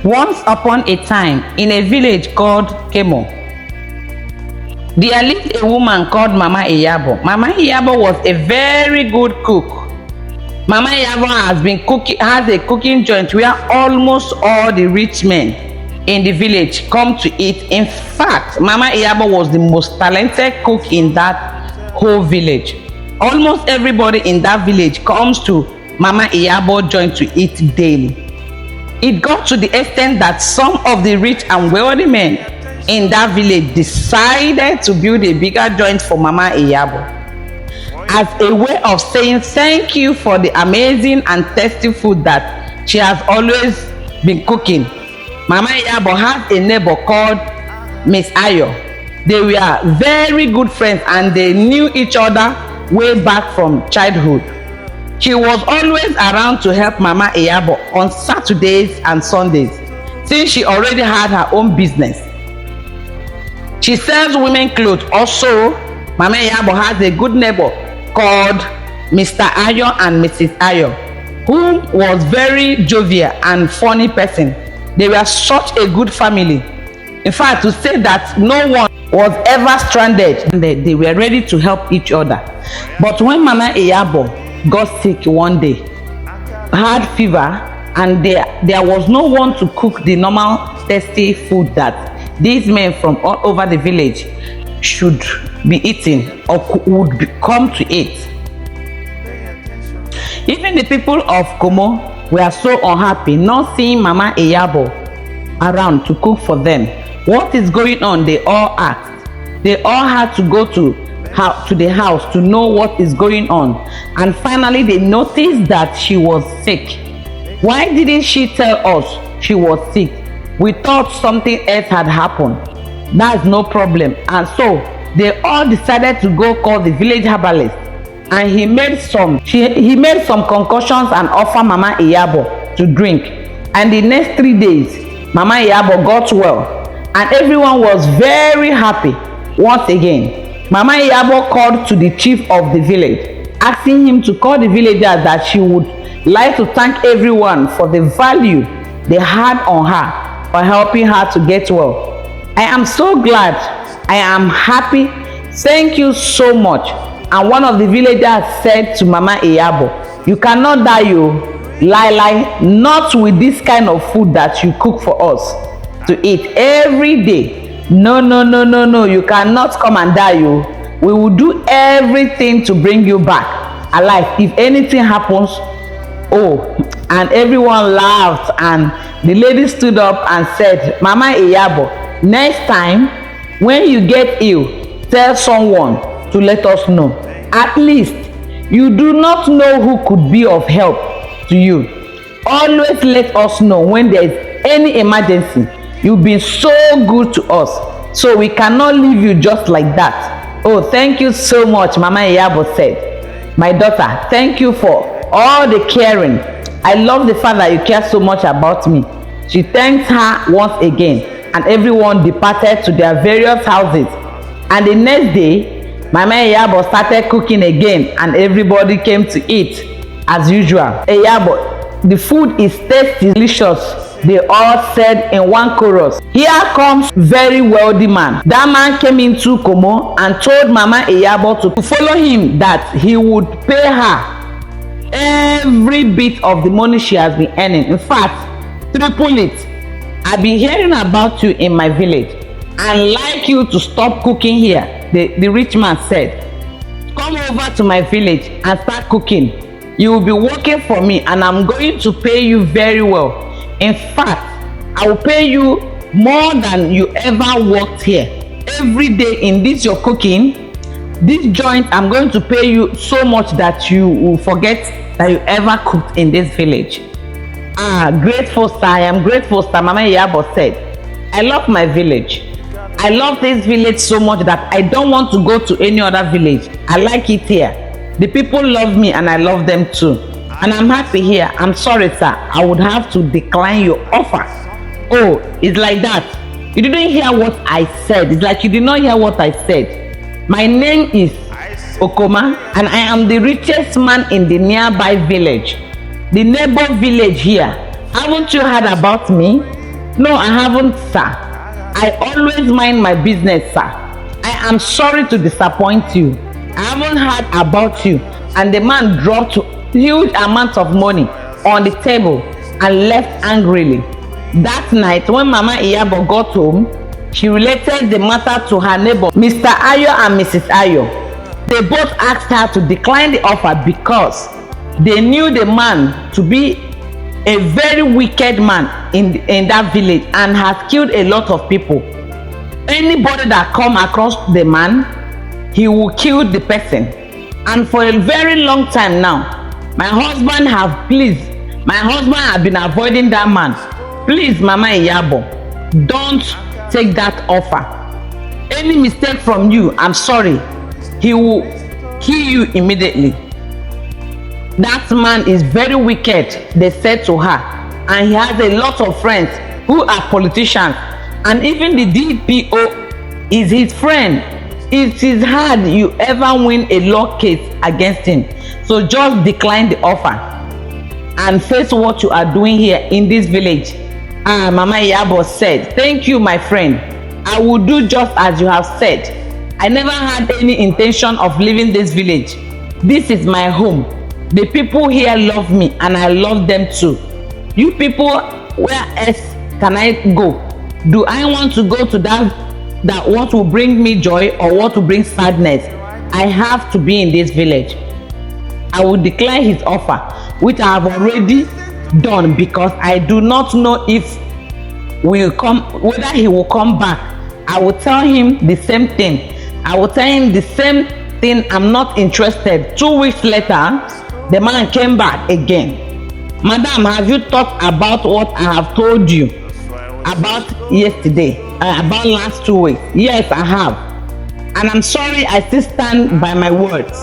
Once upon a time, in a village called Kemo, there lived a woman called Mama Iyabo. Mama Iyabo was a very good cook. Mama Iyabo has a cooking joint where almost all the rich men in the village come to eat. In fact, Mama Iyabo was the most talented cook in that whole village. Almost everybody in that village comes to Mama Iyabo joint to eat daily. It got to the extent that some of the rich and wealthy men in that village decided to build a bigger joint for Mama Iyabo as a way of saying thank you for the amazing and tasty food that she has always been cooking. Mama Iyabo has a neighbor called Miss Ayo. They were very good friends and they knew each other way back from childhood. She was always around to help Mama Iyabo on Saturdays and Sundays since she already had her own business. She sells women clothes. Also, Mama Iyabo has a good neighbor called Mr. Ayo and Mrs. Ayo, who was very jovial and funny person. They were such a good family. In fact, to say that no one was ever stranded, they were ready to help each other. But when Mama Iyabo got sick one day, had fever, and there was no one to cook the normal tasty food that these men from all over the village should be eating or would come to eat. Even the people of Komo were so unhappy not seeing Mama Iyabo around to cook for them. What is going on? They all asked. They all had to go to the house to know what is going on, and finally they noticed that she was sick. Why didn't she tell us she was sick? We thought something else had happened. That's no problem. And so they all decided to go call the village herbalist, and he made some concoctions and offered Mama Iyabo to drink. And the next 3 days Mama Iyabo got well and everyone was very happy. Once again, Mama Iyabo called to the chief of the village, asking him to call the villagers that she would like to thank everyone for the value they had on her for helping her to get well. I am so glad. I am happy. Thank you so much. And one of the villagers said to Mama Iyabo, you cannot die, you lie, not with this kind of food that you cook for us to eat every day. No, you cannot come and die, you. We will do everything to bring you back alive if anything happens. Oh, and everyone laughed, and the lady stood up and said, Mama Iyabo, next time when you get ill, tell someone to let us know. At least you do not know who could be of help to you. Always let us know when there is any emergency. You've been so good to us, so we cannot leave you just like that. Oh, thank you so much, Mama Iyabo said. My daughter, thank you for all the caring. I love the fact that you care so much about me. She thanked her once again, and everyone departed to their various houses. And the next day, Mama Iyabo started cooking again, and everybody came to eat as usual. Iyabo, the food is tasty, delicious, they all said in one chorus. Here comes very wealthy man. That man came into Komo and told Mama Iyabo to follow him, that he would pay her every bit of the money she has been earning. In fact, triple it. I've been hearing about you in my village and like you to stop cooking here. The rich man said, come over to my village and start cooking. You will be working for me and I'm going to pay you very well. In fact, I will pay you more than you ever worked here. Every day in this your cooking, this joint, I'm going to pay you so much that you will forget that you ever cooked in this village. Grateful sir, I am grateful sir, Mama Iyabo said. I love my village. I love this village so much that I don't want to go to any other village. I like it here. The people love me and I love them too. And I'm happy here. I'm sorry sir, I would have to decline your offer. Oh, it's like that. You didn't hear what I said. It's like you did not hear what I said. My name is Okoma and I am the richest man in the nearby village. The neighbor village here. Haven't you heard about me? No, I haven't, sir. I always mind my business, sir. I am sorry to disappoint you. I haven't heard about you. And the man dropped huge amounts of money on the table and left angrily. That night, when Mama Iyabo got home, she related the matter to her neighbor, Mr. Ayo and Mrs. Ayo. They both asked her to decline the offer because they knew the man to be a very wicked man in that village and has killed a lot of people. Anybody that come across the man, he will kill the person. And for a very long time now, my husband have been avoiding that man. Please, Mama Iyabo, don't take that offer. Any mistake from you, I'm sorry, he will kill you immediately. That man is very wicked, they said to her, and he has a lot of friends who are politicians, and even the DPO is his friend. It is hard you ever win a law case against him. So just decline the offer and face what you are doing here in this village. Mama Iyabo said, thank you, my friend. I will do just as you have said. I never had any intention of leaving this village. This is my home. The people here love me and I love them too. You people, where else can I go? Do I want to go to that what will bring me joy or what will bring sadness? I have to be in this village. I will decline his offer, which I have already done, because I do not know if whether he will come back. I will tell him the same thing. I will tell him the same thing. I'm not interested. 2 weeks later, the man came back again. Madam, have you thought about what I have told you about yesterday, about last 2 weeks? Yes, I have. And I'm sorry, I still stand by my words.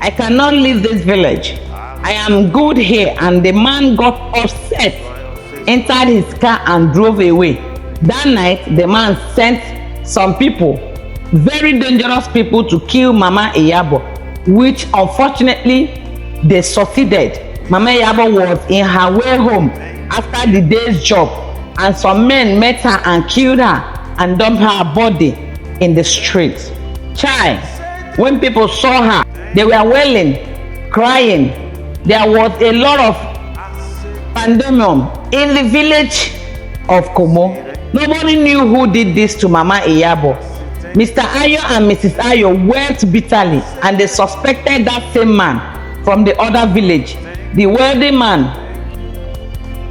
I cannot leave this village. I am good here. And the man got upset, entered his car and drove away. That night, the man sent some people, very dangerous people, to kill Mama Iyabo, which unfortunately they succeeded. Mama Iyabo was in her way home after the day's job, and some men met her and killed her and dumped her body in the street. Child, when people saw her, they were wailing, crying. There was a lot of pandemonium in the village of Komo. Nobody knew who did this to Mama Iyabo. Mr. Ayo and Mrs. Ayo wept bitterly, and they suspected that same man from the other village, the wealthy man.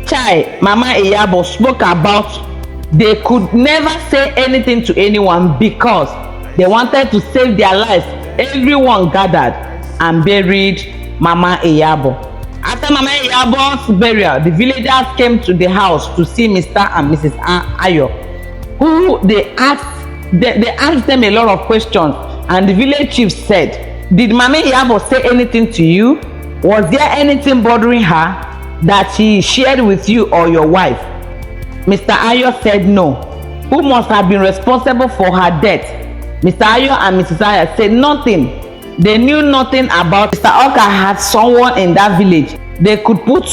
Child, Mama Iyabo spoke about they could never say anything to anyone because they wanted to save their lives. Everyone gathered and buried Mama Iyabo. After Mama Iyabo's burial, the villagers came to the house to see Mr. and Mrs. Ayo, who they asked them a lot of questions, and the village chief said, did Mama Iyabo say anything to you? Was there anything bothering her that she shared with you or your wife? Mr. Ayo said no. Who must have been responsible for her death? Mr. Ayo and Mrs. Ayo said nothing. They knew nothing about Mr. Oka had someone in that village. They could put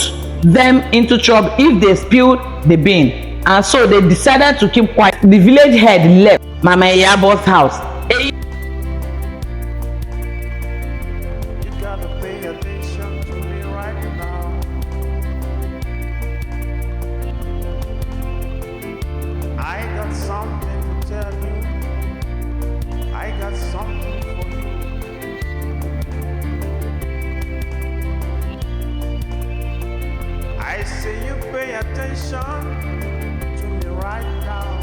them into trouble if they spilled the bean. And so they decided to keep quiet. The village head left Mama Iyabo's house. You gotta pay attention to me right now. I got something to tell you. I got something for you. I say you pay attention to me right now.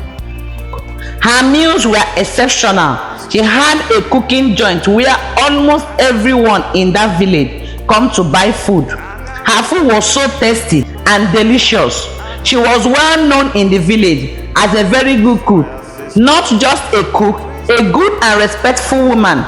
Her meals were exceptional. She had a cooking joint where almost everyone in that village come to buy food. Her food was so tasty and delicious. She was well known in the village as a very good cook. Not just a cook, a good and respectful woman.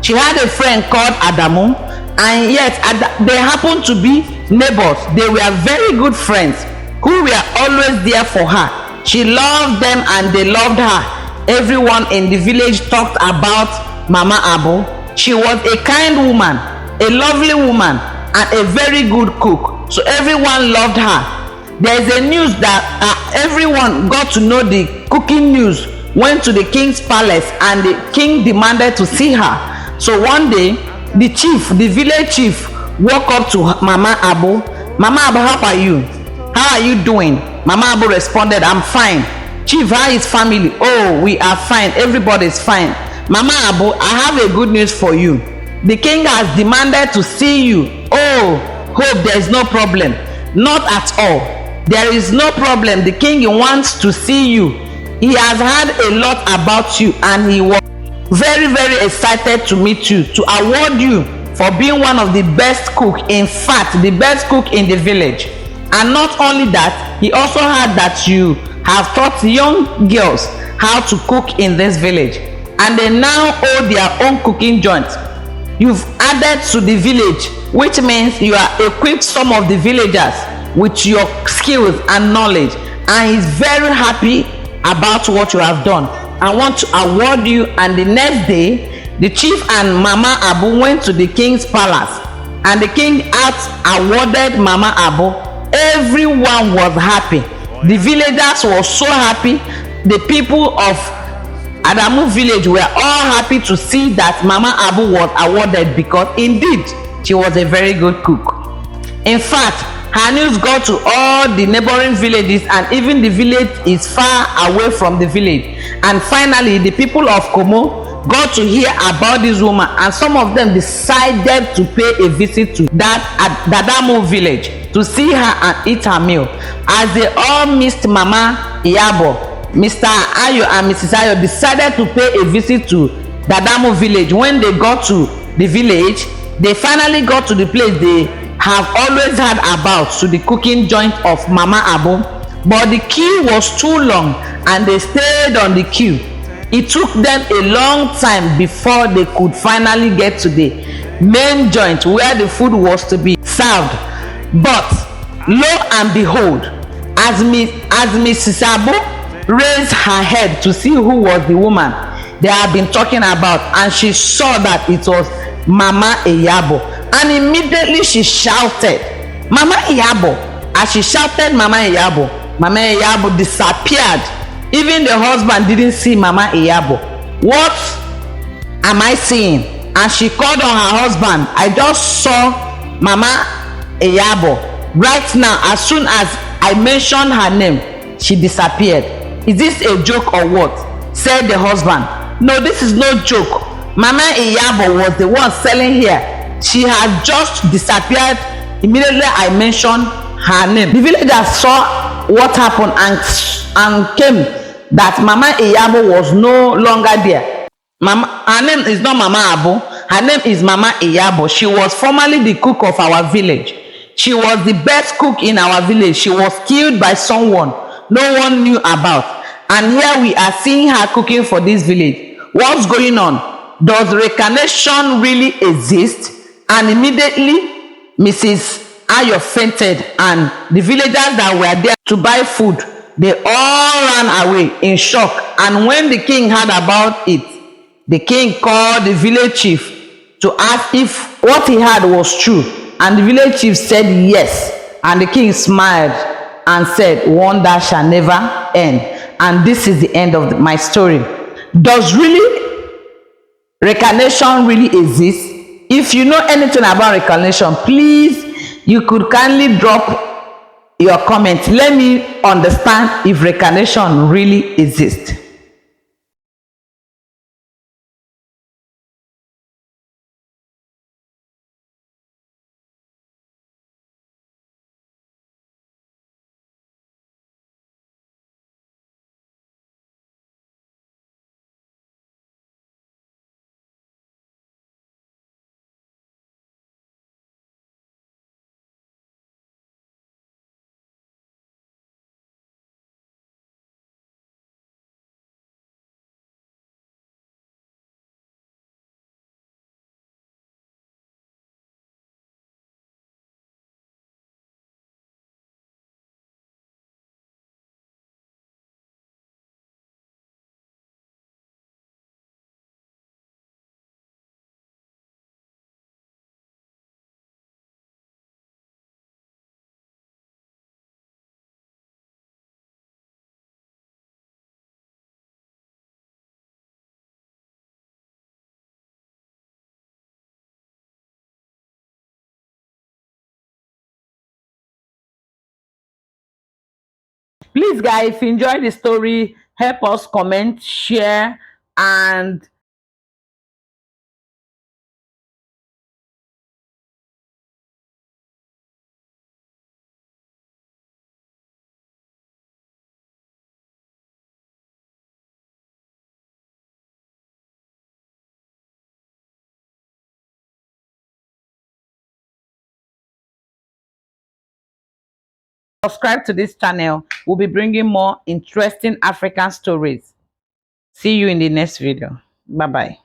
She had a friend called Adamu, and yet they happened to be neighbors. They were very good friends who were always there for her. She loved them and they loved her. Everyone in the village talked about Mama Abo. She was a kind woman, a lovely woman, and a very good cook. So everyone loved her. There's a news that everyone got to know the cooking news, went to the king's palace, and the king demanded to see her. So one day, the chief, the village chief, walked up to Mama Abo. Mama Abo, how are you? How are you doing? Mama Abo responded, I'm fine. Chief, how is family? Oh, we are fine. Everybody is fine. Mama Abo, I have a good news for you. The king has demanded to see you. Oh, hope there is no problem. Not at all. There is no problem. The king wants to see you. He has heard a lot about you and he was very, very excited to meet you, to award you for being one of the best cook, in fact the best cook in the village. And not only that, he also heard that you have taught young girls how to cook in this village, and they now own their own cooking joint. You've added to the village, which means you are equipped some of the villagers with your skills and knowledge, and he's very happy about what you have done and want to award you. And the next day, the chief and Mama Abu went to the king's palace, and the king had awarded Mama Abu. Everyone was happy. The villagers were so happy. The people of Adamu village were all happy to see that Mama Abu was awarded, because indeed she was a very good cook. In fact, her news got to all the neighboring villages, and even the village is far away from the village. And finally, the people of Komo got to hear about this woman, and some of them decided to pay a visit to that Dadamu village to see her and eat her meal. As they all missed Mama Iyabo, Mr. Ayo and Mrs. Ayo decided to pay a visit to Dadamu village. When they got to the village, they finally got to the place they have always heard about, to the cooking joint of Mama Abu. But the queue was too long and they stayed on the queue. It took them a long time before they could finally get to the main joint where the food was to be served. But lo and behold, as Mrs. Abu raised her head to see who was the woman they had been talking about, and she saw that it was Mama Iyabo, and immediately she shouted, Mama Iyabo. As she shouted Mama Iyabo disappeared. Even the husband didn't see Mama Iyabo. What am I seeing? And she called on her husband. I just saw Mama Iyabo right now. As soon as I mentioned her name, she disappeared. Is this a joke or what? Said the husband. No, this is no joke. Mama Iyabo was the one selling here. She had just disappeared immediately I mentioned her name. The villagers saw what happened and came that Mama Iyabo was no longer there. Her name is not Mama Abu. Her name is Mama Iyabo. She was formerly the cook of our village. She was the best cook in our village. She was killed by someone no one knew about. And here we are seeing her cooking for this village. What's going on? Does reincarnation really exist? And immediately Mrs. Ayo fainted, and the villagers that were there to buy food, they all ran away in shock. And when the king heard about it, the king called the village chief to ask if what he had was true. And the village chief said yes. And the king smiled and said, wonder shall never end. And this is the end of my story. Does reincarnation really exist? If you know anything about reincarnation, please, you could kindly drop your comment. Let me understand if reincarnation really exists. Please, guys, enjoy the story. Help us comment, share, and subscribe to this channel. We'll be bringing more interesting African stories. See you in the next video. Bye bye.